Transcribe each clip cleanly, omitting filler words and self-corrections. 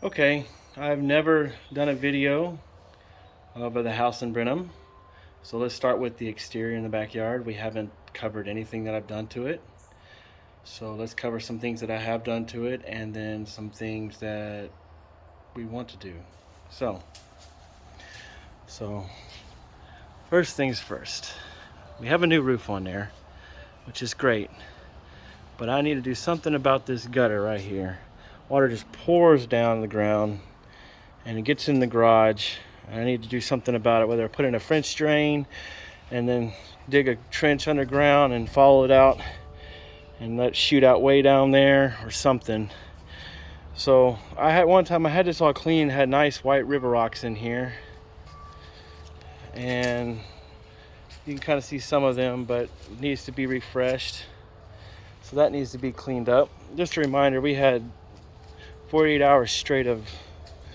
Okay, I've never done a video of the house in Brenham. So let's start with the exterior in the backyard. We haven't covered anything that I've done to it. So let's cover some things that I have done to it and then some things that we want to do. So first things first. We have a new roof on there, which is great. But I need to do something about this gutter right here. Water just pours down the ground and it gets in the garage. I need to do something about it, whether I put in a French drain and then dig a trench underground and follow it out and let it shoot out way down there or something. So one time I had this all clean, had nice white river rocks in here, and you can kind of see some of them, but it needs to be refreshed. So that needs to be cleaned up. Just a reminder, we had 48 hours straight of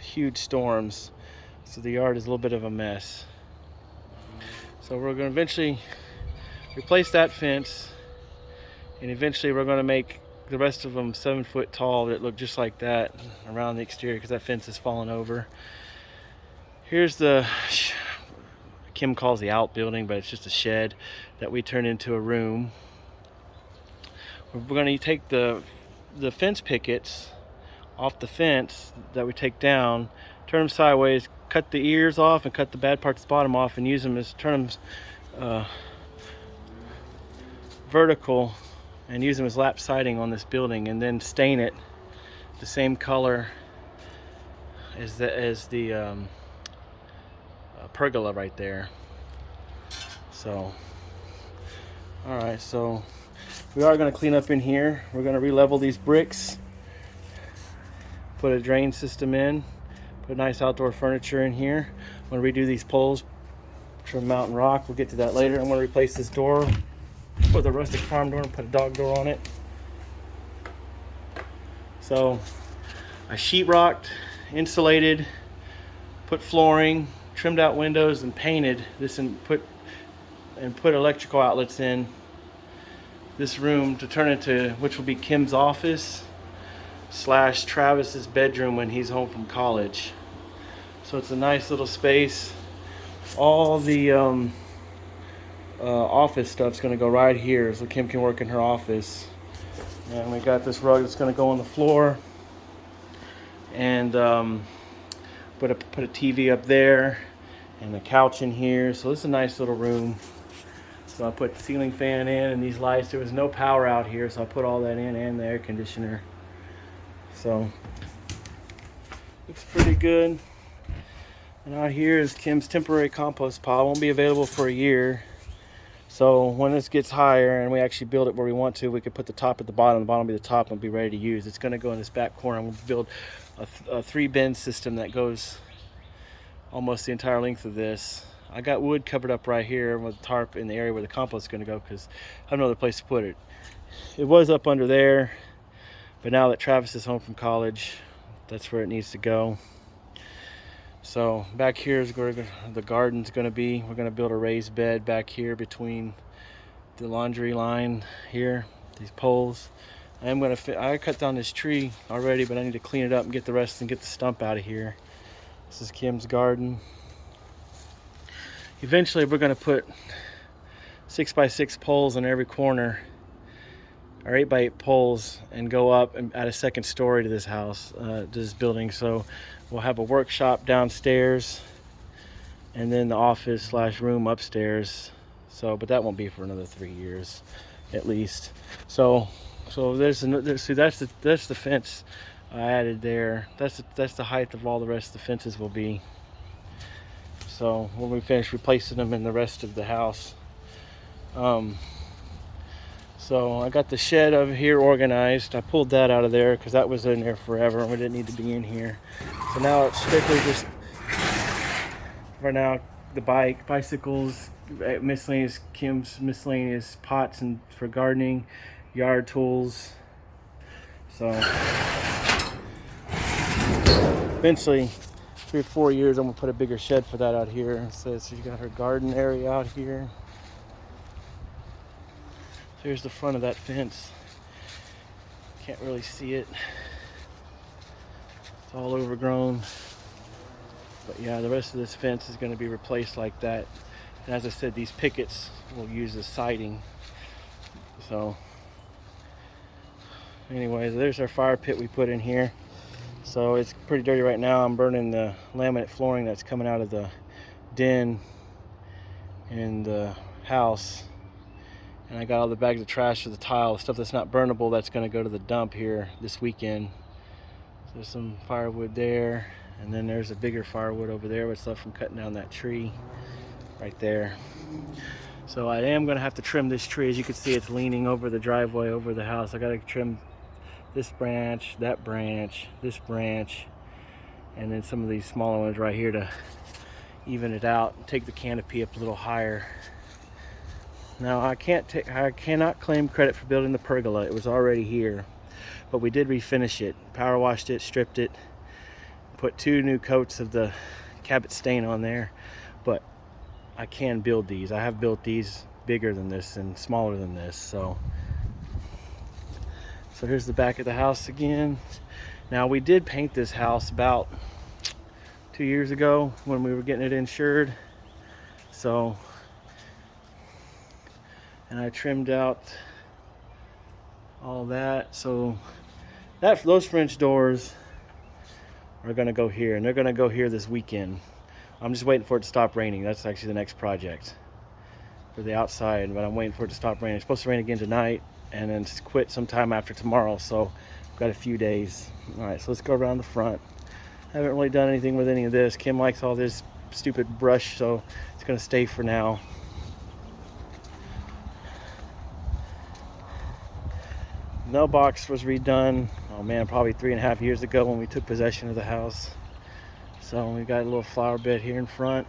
huge storms, so the yard is a little bit of a mess. So we're going to eventually replace that fence, and eventually we're going to make the rest of them 7 foot tall that look just like that around the exterior, because that fence is falling over. Here's the, Kim calls the outbuilding, but it's just a shed that we turned into a room. We're going to take the fence pickets off the fence that we take down, turn them sideways, cut the ears off and cut the bad parts at the bottom off, and use them as, turn them vertical and use them as lap siding on this building, and then stain it the same color as the pergola right there. So all right, so we are going to clean up in here. We're going to re-level these bricks, put a drain system in, put nice outdoor furniture in here. I'm going to redo these poles from mountain rock. We'll get to that later. I'm going to replace this door with a rustic farm door and put a dog door on it. So I sheetrocked, insulated, put flooring, trimmed out windows, and painted this, and put electrical outlets in this room to turn into, which will be Kim's office / Travis's bedroom when he's home from college. So it's a nice little space. All the office stuff's going to go right here, so Kim can work in her office. And we got this rug that's going to go on the floor, and put a TV up there and a couch in here. So this is a nice little room. So I put the ceiling fan in and these lights. There was no power out here, so I put all that in, and the air conditioner. So looks pretty good. And out here is Kim's temporary compost pile. It won't be available for a year. So when this gets higher and we actually build it where we want to, we could put the top at the bottom will be the top and be ready to use. It's going to go in this back corner. I'm going to build a 3-bin system that goes almost the entire length of this. I got wood covered up right here with a tarp in the area where the compost is going to go, because I have no other place to put it. It was up under there, but now that Travis is home from college, that's where it needs to go. So back here is where the garden's going to be. We're going to build a raised bed back here between the laundry line here, these poles. I cut down this tree already, but I need to clean it up and get the rest and get the stump out of here. This is Kim's garden. Eventually we're going to put 6x6 poles in every corner, or 8x8 poles, and go up and add a second story to this house, to this building. So we'll have a workshop downstairs and then the office / room upstairs. So, but that won't be for another 3 years at least. So there's see, that's the fence I added there. That's the height of all the rest of the fences will be. So when we finish replacing them in the rest of the house. So I got the shed over here organized. I pulled that out of there because that was in there forever and we didn't need to be in here. So now it's strictly just, for now, the bicycles, miscellaneous, Kim's miscellaneous pots and for gardening, yard tools. So eventually, 3 or 4 years, I'm gonna put a bigger shed for that out here. So she's got her garden area out here. So here's the front of that fence. Can't really see it. It's all overgrown. But yeah, the rest of this fence is going to be replaced like that. And as I said, these pickets will use as siding. So anyways, there's our fire pit we put in here. So it's pretty dirty right now. I'm burning the laminate flooring that's coming out of the den in the house. And I got all the bags of trash for the tile, stuff that's not burnable, that's going to go to the dump here this weekend. So there's some firewood there, and then there's a bigger firewood over there with stuff from cutting down that tree right there. So I am going to have to trim this tree. As you can see, it's leaning over the driveway, over the house. I got to trim this branch, that branch, this branch, and then some of these smaller ones right here to even it out and take the canopy up a little higher. Now I cannot claim credit for building the pergola. It was already here, but we did refinish it, power washed it, stripped it, put 2 new coats of the Cabot stain on there. But I can build these. I have built these bigger than this and smaller than this. So here's the back of the house again. Now we did paint this house about 2 years ago when we were getting it insured. So, and I trimmed out all that. So those French doors are gonna go here, and they're gonna go here this weekend. I'm just waiting for it to stop raining. That's actually the next project for the outside, but I'm waiting for it to stop raining. It's supposed to rain again tonight and then quit sometime after tomorrow, so I've got a few days. All right, so let's go around the front. I haven't really done anything with any of this. Kim likes all this stupid brush, so it's gonna stay for now. Mailbox was redone, oh man, probably 3.5 years ago when we took possession of the house. So we got a little flower bed here in front.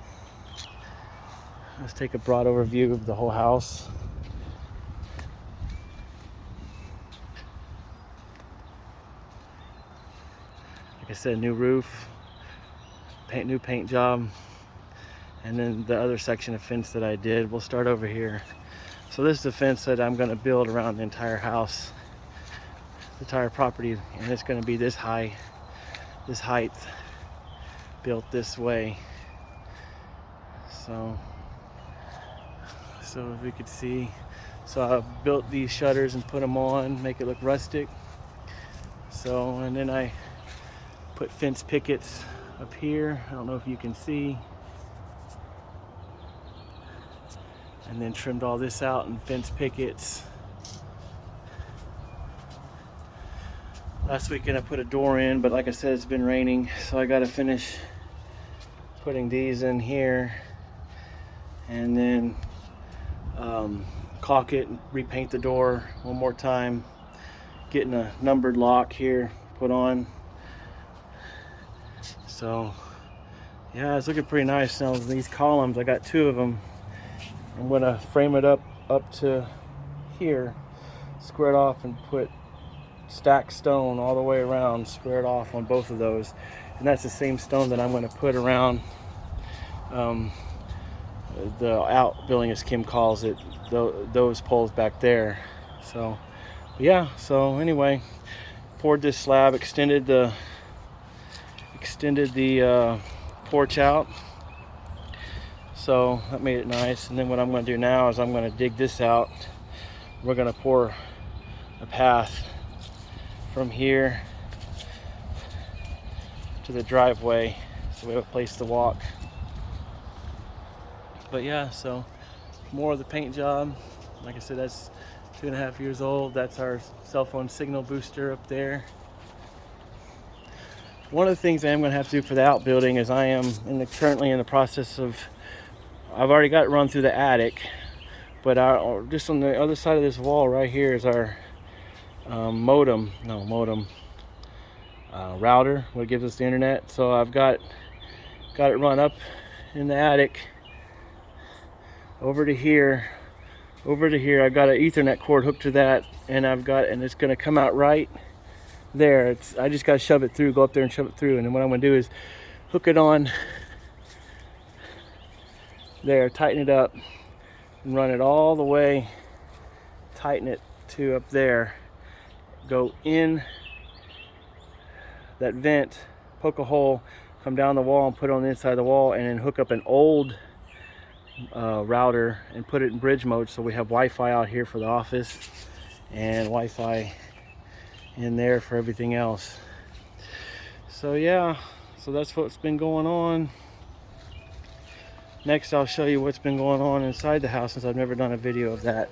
Let's take a broad overview of the whole house. Like I said, new roof, new paint job, and then the other section of fence that I did. We'll start over here. So this is the fence that I'm going to build around the entire house, the entire property, and it's going to be this high, this height, built this way. So if we could see, so I built these shutters and put them on, make it look rustic. So, and then I put fence pickets up here. I don't know if you can see. And then trimmed all this out and fence pickets. Last weekend I put a door in, but like I said, it's been raining, so I got to finish putting these in here, and then caulk it and repaint the door one more time, getting a numbered lock here put on. So yeah, it's looking pretty nice now. These columns, I got 2 of them. I'm gonna frame it up to here, square it off, and put stacked stone all the way around, square it off on both of those. And that's the same stone that I'm going to put around the outbuilding, as Kim calls it, those poles back there. So yeah, so anyway, poured this slab, extended the porch out, so that made it nice. And then what I'm going to do now is I'm going to dig this out. We're going to pour a path from here to the driveway, so we have a place to walk. But yeah, so more of the paint job. Like I said, that's 2.5 years old. That's our cell phone signal booster up there. One of the things I am going to have to do for the outbuilding is I am currently in the process of, I've already got it run through the attic, but just on the other side of this wall right here is our router, what gives us the internet. So I've got it run up in the attic over to here. I've got an Ethernet cord hooked to that, and it's going to come out right there. I just got to shove it through, go up there and shove it through, and then what I'm going to do is hook it on there, tighten it up, and run it all the way, tighten it to up there, go in that vent poke a hole, come down the wall and put it on the inside of the wall, and then hook up an old router and put it in bridge mode, so we have Wi-Fi out here for the office and Wi-Fi in there for everything else. So yeah, so that's what's been going on. Next I'll show you what's been going on inside the house, since I've never done a video of that.